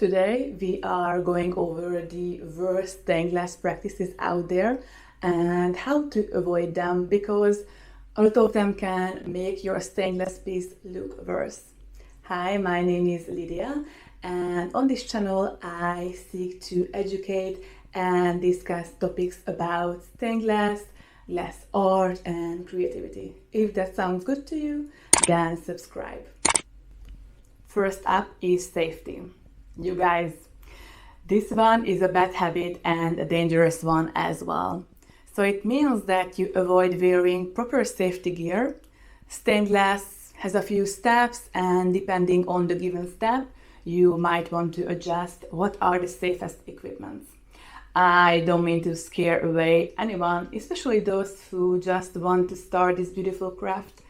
Today we are going over the worst stained glass practices out there and how to avoid them, because a lot of them can make your stained glass piece look worse. Hi, my name is Lydia, and on this channel I seek to educate and discuss topics about stained glass, glass art and creativity. If that sounds good to you, then subscribe. First up is safety. You guys, this one is a bad habit and a dangerous one as well. So it means that you avoid wearing proper safety gear. Stained glass has a few steps, and depending on the given step, you might want to adjust what are the safest equipments. I don't mean to scare away anyone, especially those who just want to start this beautiful craft.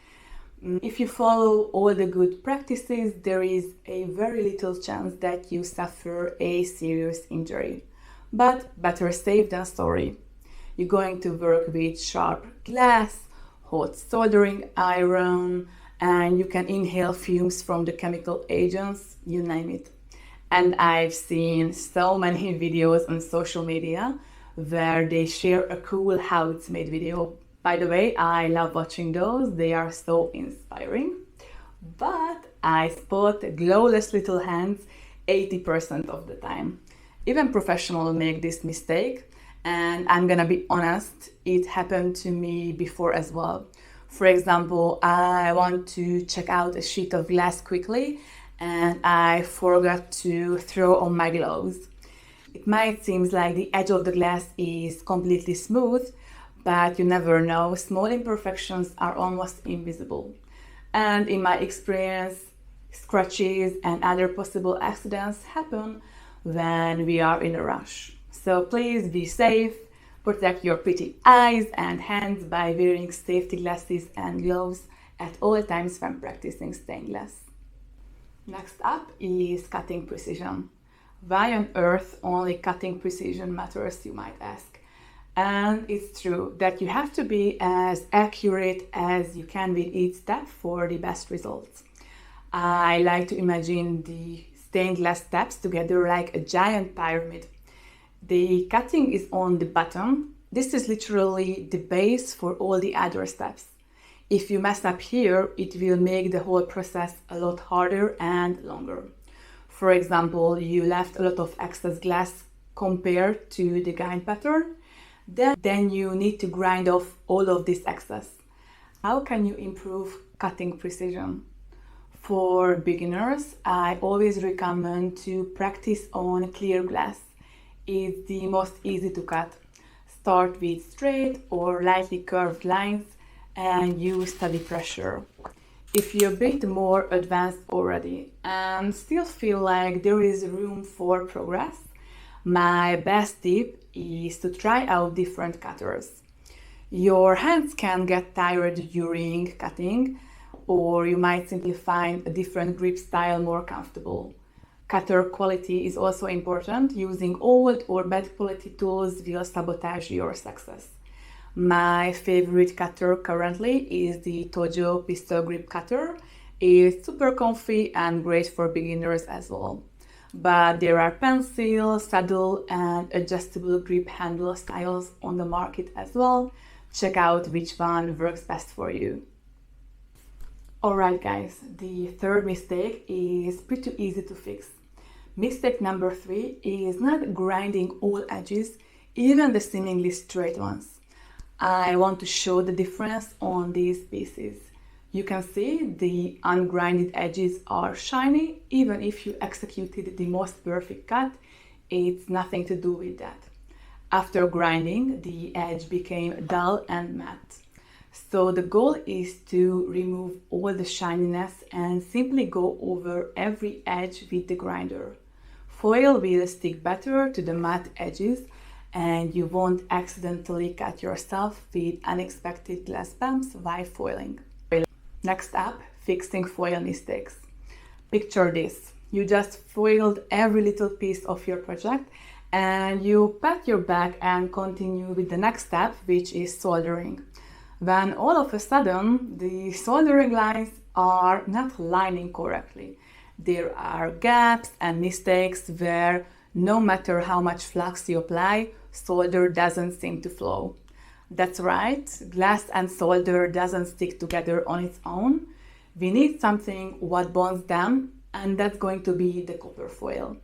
If you follow all the good practices, there is a very little chance that you suffer a serious injury. But better safe than sorry. You're going to work with sharp glass, hot soldering iron, and you can inhale fumes from the chemical agents, you name it. And I've seen so many videos on social media where they share a cool how it's made video. By the way, I love watching those, they are so inspiring. But I spot glowless little hands 80% of the time. Even professionals make this mistake, and I'm gonna be honest, it happened to me before as well. For example, I want to check out a sheet of glass quickly and I forgot to throw on my gloves. It might seem like the edge of the glass is completely smooth, but you never know, small imperfections are almost invisible. And in my experience, scratches and other possible accidents happen when we are in a rush. So please be safe, protect your pretty eyes and hands by wearing safety glasses and gloves at all times when practicing stained glass. Next up is cutting precision. Why on earth only cutting precision matters, you might ask? And it's true that you have to be as accurate as you can with each step for the best results. I like to imagine the stained glass steps together like a giant pyramid. The cutting is on the bottom. This is literally the base for all the other steps. If you mess up here, it will make the whole process a lot harder and longer. For example, you left a lot of excess glass compared to the grind pattern. Then you need to grind off all of this excess. How can you improve cutting precision? For beginners, I always recommend to practice on clear glass. It's the most easy to cut. Start with straight or lightly curved lines and use steady pressure. If you're a bit more advanced already and still feel like there is room for progress, my best tip is to try out different cutters. Your hands can get tired during cutting, or you might simply find a different grip style more comfortable. Cutter quality is also important. Using old or bad quality tools will sabotage your success. My favorite cutter currently is the Tojo pistol grip cutter. It's super comfy and great for beginners as well. But there are pencil, saddle and adjustable grip handle styles on the market as well. Check out which one works best for you. Alright guys, the third mistake is pretty easy to fix. Mistake number 3 is not grinding all edges, even the seemingly straight ones. I want to show the difference on these pieces. You can see the ungrinded edges are shiny. Even if you executed the most perfect cut, it's nothing to do with that. After grinding, the edge became dull and matte. So the goal is to remove all the shininess and simply go over every edge with the grinder. Foil will stick better to the matte edges and you won't accidentally cut yourself with unexpected glass bumps while foiling. Next up, fixing foil mistakes. Picture this. You just foiled every little piece of your project and you pat your back and continue with the next step, which is soldering. When all of a sudden the soldering lines are not lining correctly There are gaps and mistakes where no matter how much flux you apply, solder doesn't seem to flow. That's right, glass and solder doesn't stick together on its own. We need something what bonds them, and that's going to be the copper foil.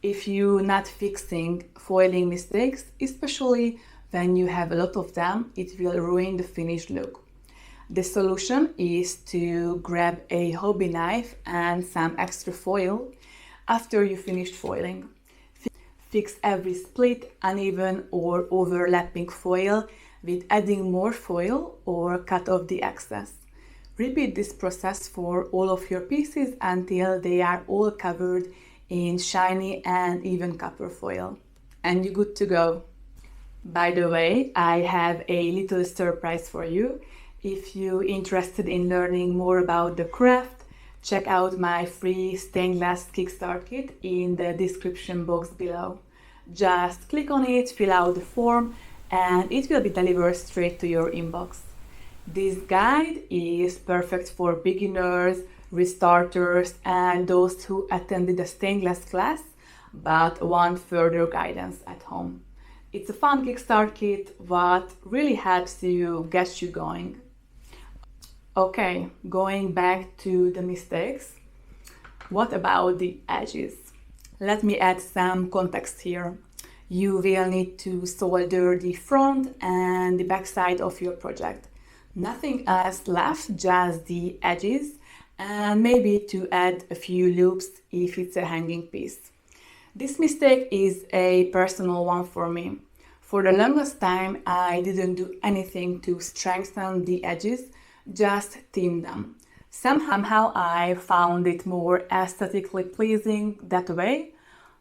If you're not fixing foiling mistakes, especially when you have a lot of them, it will ruin the finished look. The solution is to grab a hobby knife and some extra foil after you finished foiling. Fix every split, uneven or overlapping foil with adding more foil or cut off the excess. Repeat this process for all of your pieces until they are all covered in shiny and even copper foil. And you're good to go. By the way, I have a little surprise for you. If you're interested in learning more about the craft, check out my free stained glass Kickstart Kit in the description box below. Just click on it, fill out the form, and it will be delivered straight to your inbox. This guide is perfect for beginners, restarters, and those who attended a stained glass class but want further guidance at home. It's a fun Kickstart kit what really helps you get you going. Okay, going back to the mistakes. What about the edges? Let me add some context here. You will need to solder the front and the back side of your project. Nothing else left, just the edges, and maybe to add a few loops if it's a hanging piece. This mistake is a personal one for me. For the longest time, I didn't do anything to strengthen the edges, just thin them. Somehow I found it more aesthetically pleasing that way,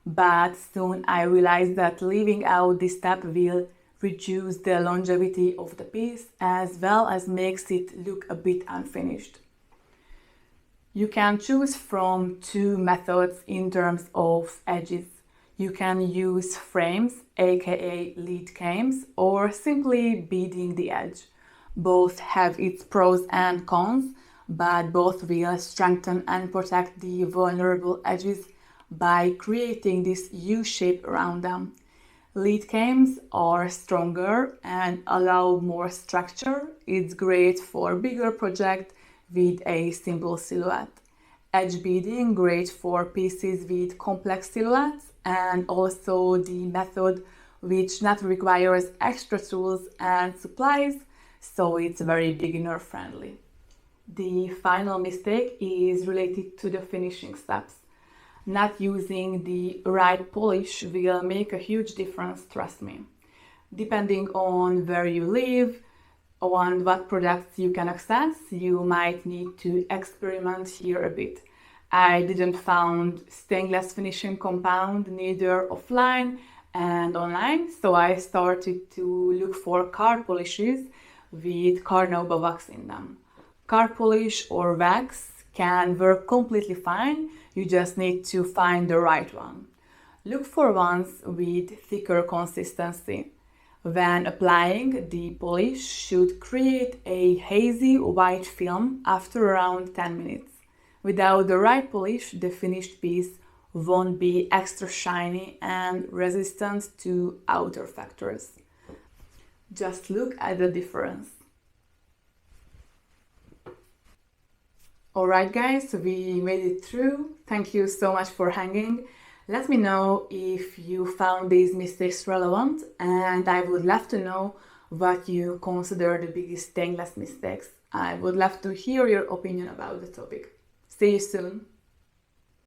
but soon I realized that leaving out this step will reduce the longevity of the piece as well as makes it look a bit unfinished. You can choose from two methods in terms of edges. You can use frames, aka lead cames, or simply beading the edge. Both have its pros and cons, but both will strengthen and protect the vulnerable edges by creating this U shape around them. Lead cames are stronger and allow more structure. It's great for bigger projects with a simple silhouette. Edge beading, great for pieces with complex silhouettes, and also the method which not requires extra tools and supplies, so it's very beginner friendly. The final mistake is related to the finishing steps. Not using the right polish will make a huge difference, trust me. Depending on where you live, on what products you can access, you might need to experiment here a bit. I didn't find stained glass finishing compound neither offline and online, so I started to look for car polishes with carnauba wax in them. Car polish or wax can work completely fine, you just need to find the right one. Look for ones with thicker consistency. When applying, the polish should create a hazy white film after around 10 minutes. Without the right polish, the finished piece won't be extra shiny and resistant to outer factors. Just look at the difference. Alright guys, we made it through. Thank you so much for hanging. Let me know if you found these mistakes relevant, and I would love to know what you consider the biggest stained glass mistakes. I would love to hear your opinion about the topic. See you soon.